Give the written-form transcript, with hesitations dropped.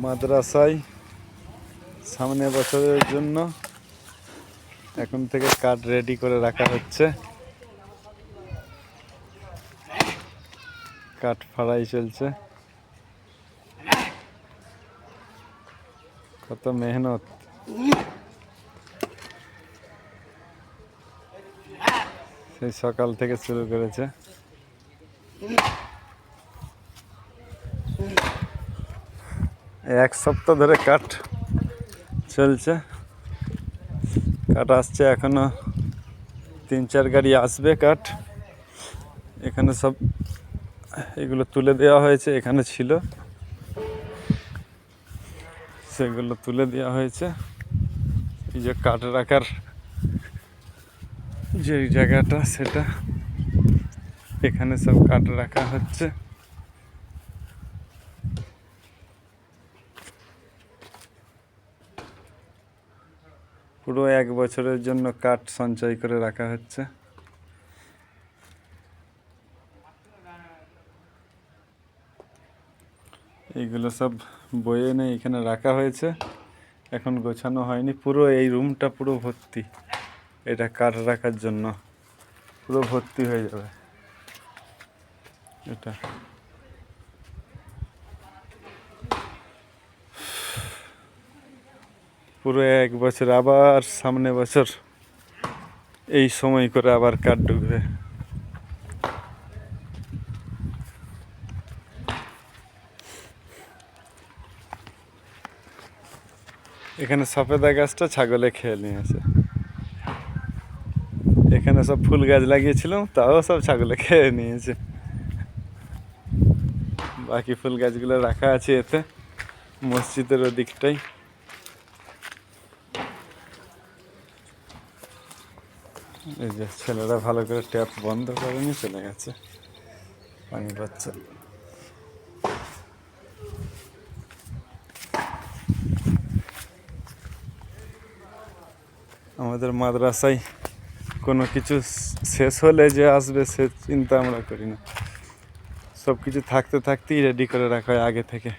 মাদ্রাসায় সামনে বছরের জন্য এখন থেকে কাঠ রেডি করে রাখা হচ্ছে। কাঠ ফাড়াই চলছে। কত মেহনত। সেই সকাল থেকে শুরু করেছে। এক সপ্তাহ ধরে কাঠ চলছে। কাঠ আসছে, এখনো 3-4 গাড়ি আসবে কাঠ। এখানে সব এগুলো তুলে দেওয়া হয়েছে, এখানে ছিল সেগুলো তুলে দেওয়া হয়েছে। এই যে কাঠ রাখার যে জায়গাটা, সেটা এখানে সব কাঠ রাখা হচ্ছে। পুরো 1 বছরের জন্য কাঠ সঞ্চয় করে রাখা হচ্ছে। এইগুলো সব বয়ে এনে এখানে রাখা হয়েছে, এখন গোছানো হয়নি। পুরো এই রুমটা পুরো ভর্তি, এটা কাঠ রাখার জন্য পুরো ভর্তি হয়ে যাবে এটা। পুরো 1 বছর, আবার সামনে বছর এই সময় করে আবার কাঠ ঢুকবে। এখানে সফেদা গাছটা ছাগলে খেয়ে নিয়েছে। এখানে সব ফুল গাছ লাগিয়েছিলাম, তাও সব ছাগলে খেয়ে নিয়েছে। বাকি ফুল গাছগুলো রাখা আছে এতে, মসজিদের ওদিকটাই। এই যে ছেলেরা ভালো করে ট্যাপ বন্ধ করেনি, চলে গেছে, পানি পাচ্ছে। আমাদের মাদ্রাসায় কোনো কিছু শেষ হলে যে আসবে সে চিন্তা আমরা করি না। সব কিছু থাকতে থাকতেই রেডি করে রাখা হয় আগে থেকে।